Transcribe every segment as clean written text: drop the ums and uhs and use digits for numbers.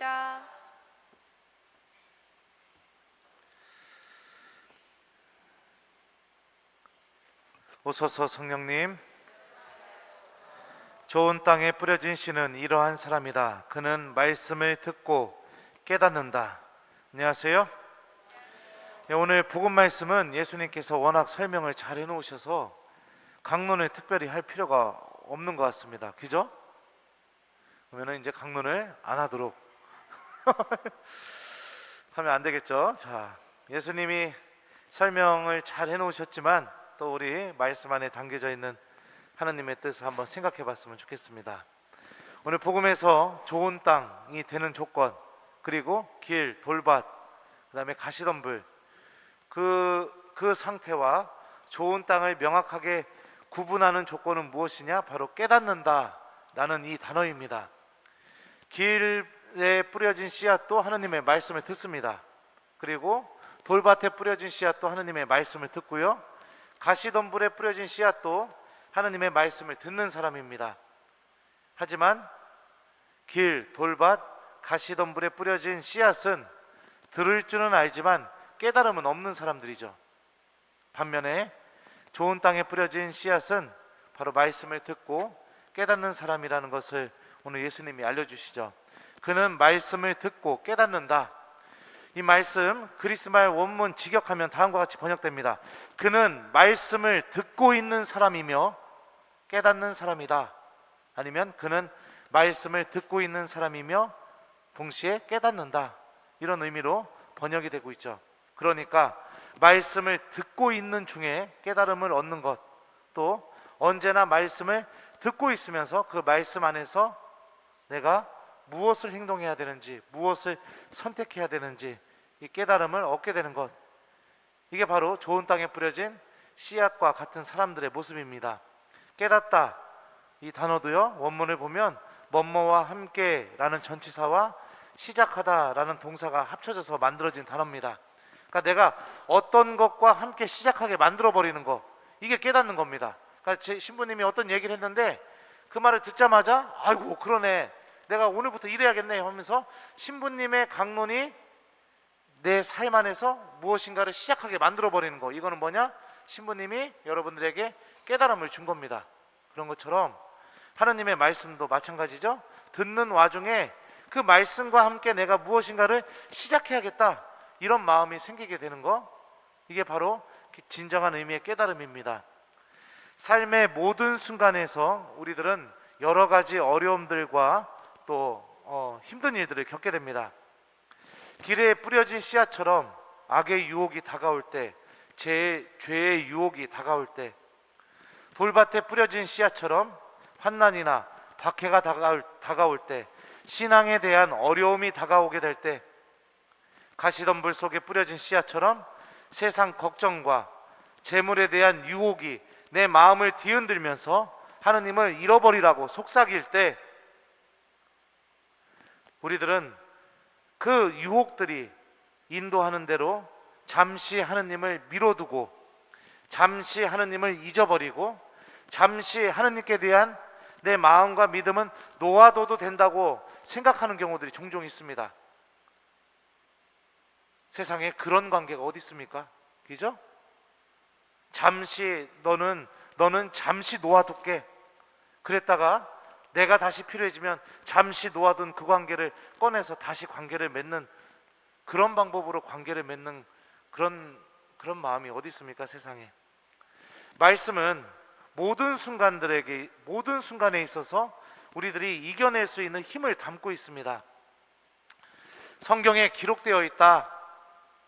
기도드립니다. 오소서 성령님, 좋은 땅에 뿌려진 씨는 이러한 사람이다. 그는 말씀을 듣고 깨닫는다. 안녕하세요. 오늘 복음 말씀은 예수님께서 워낙 설명을 잘 해놓으셔서 강론을 특별히 할 필요가 없는 것 같습니다. 그죠? 그러면 이제 강론을 안 하도록 하면 안 되겠죠? 자, 예수님이 설명을 잘 해놓으셨지만 또 우리 말씀 안에 담겨져 있는 하나님의 뜻을 한번 생각해 봤으면 좋겠습니다. 오늘 복음에서 좋은 땅이 되는 조건, 그리고 길, 돌밭, 그 다음에 가시덤불, 그 상태와 좋은 땅을 명확하게 구분하는 조건은 무엇이냐? 바로 깨닫는다 라는 이 단어입니다. 길에 뿌려진 씨앗도 하나님의 말씀을 듣습니다. 그리고 돌밭에 뿌려진 씨앗도 하나님의 말씀을 듣고요, 가시덤불에 뿌려진 씨앗도 하나님의 말씀을 듣는 사람입니다. 하지만 길, 돌밭, 가시덤불에 뿌려진 씨앗은 들을 줄은 알지만 깨달음은 없는 사람들이죠. 반면에 좋은 땅에 뿌려진 씨앗은 바로 말씀을 듣고 깨닫는 사람이라는 것을 오늘 예수님이 알려주시죠. 그는 말씀을 듣고 깨닫는다. 이 말씀 그리스말 원문 직역하면 다음과 같이 번역됩니다. 그는 말씀을 듣고 있는 사람이며 깨닫는 사람이다. 아니면 그는 말씀을 듣고 있는 사람이며 동시에 깨닫는다. 이런 의미로 번역이 되고 있죠. 그러니까 말씀을 듣고 있는 중에 깨달음을 얻는 것, 또 언제나 말씀을 듣고 있으면서 그 말씀 안에서 내가 무엇을 행동해야 되는지, 무엇을 선택해야 되는지 이 깨달음을 얻게 되는 것, 이게 바로 좋은 땅에 뿌려진 씨앗과 같은 사람들의 모습입니다. 깨닫다, 이 단어도요, 원문을 보면 뭐뭐와 함께 라는 전치사와 시작하다 라는 동사가 합쳐져서 만들어진 단어입니다. 그러니까 내가 어떤 것과 함께 시작하게 만들어버리는 것, 이게 깨닫는 겁니다. 그러니까 제 신부님이 어떤 얘기를 했는데 그 말을 듣자마자 아이고 그러네, 내가 오늘부터 이래야겠네 하면서 신부님의 강론이 내 삶 안에서 무엇인가를 시작하게 만들어버리는 거, 이거는 뭐냐? 신부님이 여러분들에게 깨달음을 준 겁니다. 그런 것처럼 하나님의 말씀도 마찬가지죠. 듣는 와중에 그 말씀과 함께 내가 무엇인가를 시작해야겠다, 이런 마음이 생기게 되는 거, 이게 바로 진정한 의미의 깨달음입니다. 삶의 모든 순간에서 우리들은 여러 가지 어려움들과 또 힘든 일들을 겪게 됩니다. 길에 뿌려진 씨앗처럼 악의 유혹이 다가올 때, 죄의 유혹이 다가올 때, 돌밭에 뿌려진 씨앗처럼 환난이나 박해가 다가올 때, 신앙에 대한 어려움이 다가오게 될 때, 가시덤불 속에 뿌려진 씨앗처럼 세상 걱정과 재물에 대한 유혹이 내 마음을 뒤흔들면서 하느님을 잃어버리라고 속삭일 때, 우리들은 그 유혹들이 인도하는 대로 잠시 하느님을 미뤄두고, 잠시 하느님을 잊어버리고, 잠시 하느님께 대한 내 마음과 믿음은 놓아둬도 된다고 생각하는 경우들이 종종 있습니다. 세상에 그런 관계가 어디 있습니까? 그죠? 잠시 너는 잠시 놓아둘게. 그랬다가 내가 다시 필요해지면 잠시 놓아둔 그 관계를 꺼내서 다시 관계를 맺는, 그런 방법으로 관계를 맺는 그런 마음이 어디 있습니까? 세상에. 말씀은 모든 순간에 있어서 우리들이 이겨낼 수 있는 힘을 담고 있습니다. 성경에 기록되어 있다.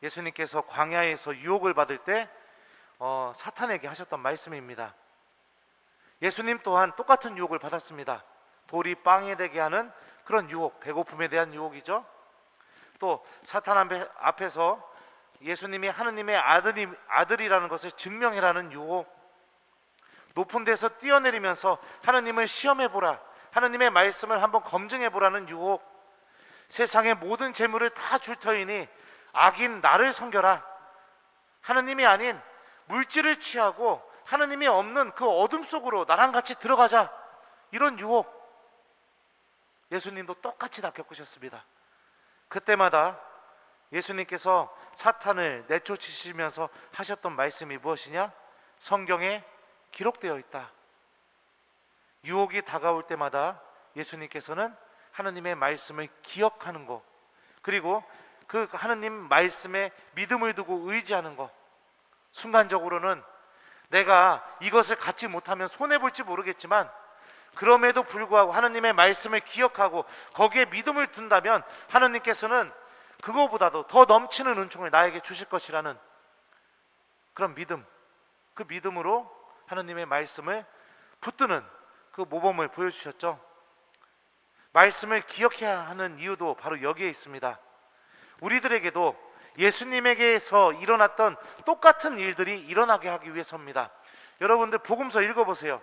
예수님께서 광야에서 유혹을 받을 때 사탄에게 하셨던 말씀입니다. 예수님 또한 똑같은 유혹을 받았습니다. 돌이 빵이 되게 하는 그런 유혹, 배고픔에 대한 유혹이죠. 또 사탄 앞에서 예수님이 하느님의 아들이라는 것을 증명해라는 유혹, 높은 데서 뛰어내리면서 하느님을 시험해보라, 하느님의 말씀을 한번 검증해보라는 유혹, 세상의 모든 재물을 다 줄 터이니 악인 나를 섬겨라, 하느님이 아닌 물질을 취하고 하느님이 없는 그 어둠 속으로 나랑 같이 들어가자, 이런 유혹 예수님도 똑같이 다 겪으셨습니다. 그때마다 예수님께서 사탄을 내쫓으시면서 하셨던 말씀이 무엇이냐? 성경에 기록되어 있다. 유혹이 다가올 때마다 예수님께서는 하느님의 말씀을 기억하는 것, 그리고 그 하느님 말씀에 믿음을 두고 의지하는 것, 순간적으로는 내가 이것을 갖지 못하면 손해볼지 모르겠지만 그럼에도 불구하고 하느님의 말씀을 기억하고 거기에 믿음을 둔다면 하느님께서는 그거보다도 더 넘치는 은총을 나에게 주실 것이라는 그런 믿음, 그 믿음으로 하느님의 말씀을 붙드는 그 모범을 보여주셨죠. 말씀을 기억해야 하는 이유도 바로 여기에 있습니다. 우리들에게도 예수님에게서 일어났던 똑같은 일들이 일어나게 하기 위해서입니다. 여러분들 복음서 읽어보세요.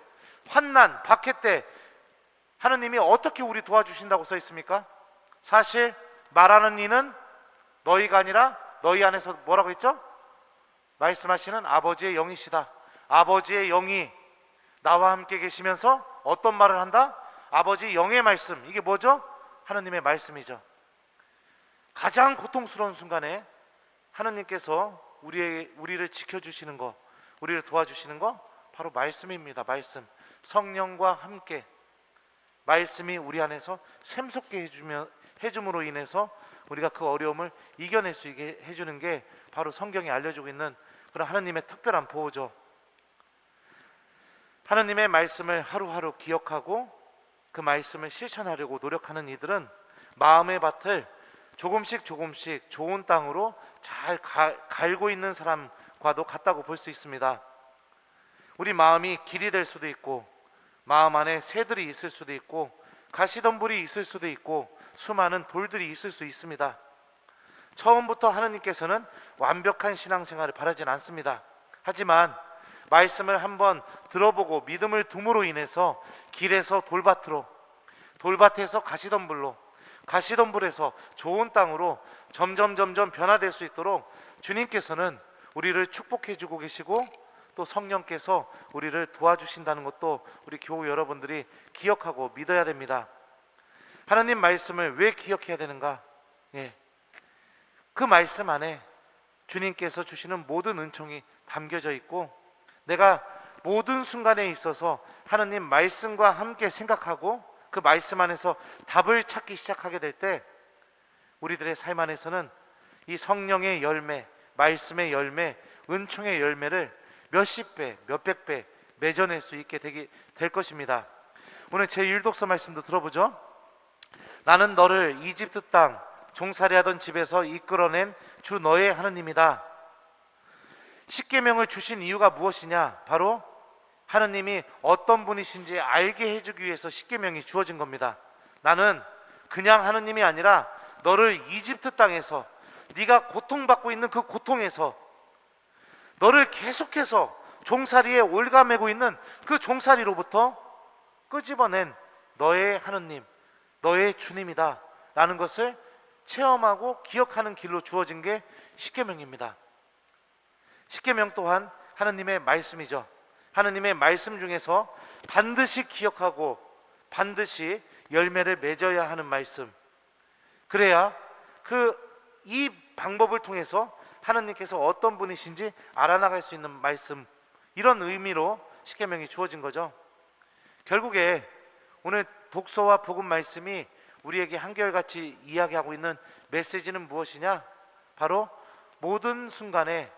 환난, 박해 때 하느님이 어떻게 우리 도와주신다고 써 있습니까? 사실 말하는 이는 너희가 아니라 너희 안에서 뭐라고 했죠? 말씀하시는 아버지의 영이시다. 아버지의 영이 나와 함께 계시면서 어떤 말을 한다? 아버지 영의 말씀, 이게 뭐죠? 하느님의 말씀이죠. 가장 고통스러운 순간에 하느님께서 우리를 지켜주시는 거, 우리를 도와주시는 거 바로 말씀입니다. 말씀, 성령과 함께 말씀이 우리 안에서 샘솟게 해줌으로 인해서 우리가 그 어려움을 이겨낼 수 있게 해주는 게 바로 성경이 알려주고 있는 그런 하느님의 특별한 보호죠. 하느님의 말씀을 하루하루 기억하고 그 말씀을 실천하려고 노력하는 이들은 마음의 밭을 조금씩 좋은 땅으로 잘 갈고 있는 사람과도 같다고 볼 수 있습니다. 우리 마음이 길이 될 수도 있고 마음 안에 새들이 있을 수도 있고 가시덤불이 있을 수도 있고 수많은 돌들이 있을 수 있습니다. 처음부터 하느님께서는 완벽한 신앙생활을 바라진 않습니다. 하지만 말씀을 한번 들어보고 믿음을 둠으로 인해서 길에서 돌밭으로, 돌밭에서 가시덤불로, 가시덤불에서 좋은 땅으로 점점 변화될 수 있도록 주님께서는 우리를 축복해 주고 계시고 또 성령께서 우리를 도와주신다는 것도 우리 교우 여러분들이 기억하고 믿어야 됩니다. 하나님 말씀을 왜 기억해야 되는가? 그 말씀 안에 주님께서 주시는 모든 은총이 담겨져 있고 내가 모든 순간에 있어서 하나님 말씀과 함께 생각하고 그 말씀 안에서 답을 찾기 시작하게 될 때 우리들의 삶 안에서는 이 성령의 열매, 말씀의 열매, 은총의 열매를 몇십 배, 몇백 배 맺어낼 수 있게 될 것입니다. 오늘 제1독서 말씀도 들어보죠. 나는 너를 이집트 땅 종살이하던 집에서 이끌어낸 주 너의 하느님이다. 십계명을 주신 이유가 무엇이냐? 바로 하느님이 어떤 분이신지 알게 해주기 위해서 십계명이 주어진 겁니다. 나는 그냥 하느님이 아니라 너를 이집트 땅에서 네가 고통받고 있는 그 고통에서 너를 계속해서 종살이에 올가매고 있는 그 종살이로부터 끄집어낸 너의 하느님, 너의 주님이다 라는 것을 체험하고 기억하는 길로 주어진 게 십계명입니다. 십계명 또한 하느님의 말씀이죠. 하느님의 말씀 중에서 반드시 기억하고 반드시 열매를 맺어야 하는 말씀, 그래야 이 방법을 통해서 하느님께서 어떤 분이신지 알아나갈 수 있는 말씀, 이런 의미로 십계명이 주어진 거죠. 결국에 오늘 독서와 복음 말씀이 우리에게 한결같이 이야기하고 있는 메시지는 무엇이냐? 바로 모든 순간에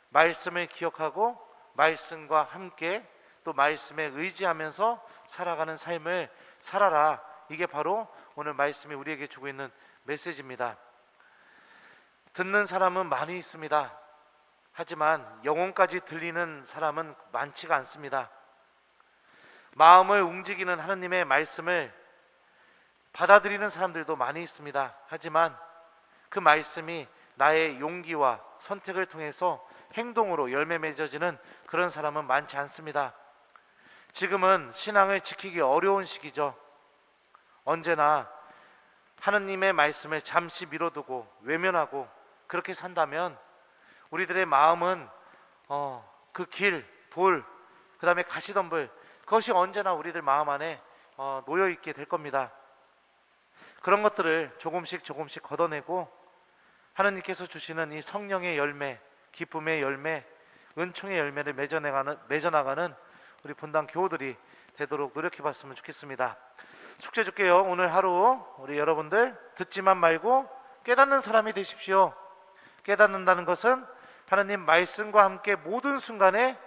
말씀을 기억하고 말씀과 함께 또 말씀에 의지하면서 살아가는 삶을 살아라. 이게 바로 오늘 말씀이 우리에게 주고 있는 메시지입니다. 듣는 사람은 많이 있습니다. 하지만 영혼까지 들리는 사람은 많지가 않습니다. 마음을 움직이는 하느님의 말씀을 받아들이는 사람들도 많이 있습니다. 하지만 그 말씀이 나의 용기와 선택을 통해서 행동으로 열매 맺어지는 그런 사람은 많지 않습니다. 지금은 신앙을 지키기 어려운 시기죠. 언제나 하느님의 말씀을 잠시 미뤄두고 외면하고 그렇게 산다면 우리들의 마음은 그 길, 돌, 그 다음에 가시덤불, 그것이 언제나 우리들 마음 안에 놓여있게 될 겁니다. 그런 것들을 조금씩 걷어내고 하나님께서 주시는 이 성령의 열매, 기쁨의 열매, 은총의 열매를 맺어나가는 우리 본당 교우들이 되도록 노력해 봤으면 좋겠습니다. 축제 줄게요. 오늘 하루 우리 여러분들 듣지만 말고 깨닫는 사람이 되십시오. 깨닫는다는 것은 하나님 말씀과 함께 모든 순간에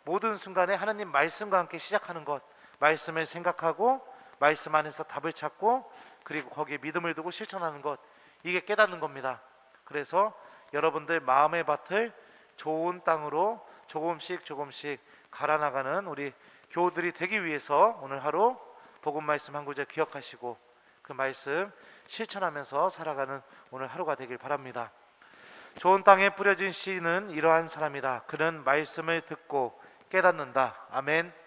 하나님 말씀과 함께 시작하는 것, 말씀을 생각하고 말씀 안에서 답을 찾고 그리고 거기에 믿음을 두고 실천하는 것, 이게 깨닫는 겁니다. 그래서 여러분들 마음의 밭을 좋은 땅으로 조금씩 갈아나가는 우리 교우들이 되기 위해서 오늘 하루 복음 말씀 한 구절 기억하시고 그 말씀 실천하면서 살아가는 오늘 하루가 되길 바랍니다. 좋은 땅에 뿌려진 씨는 이러한 사람이다. 그는 말씀을 듣고 깨닫는다. 아멘.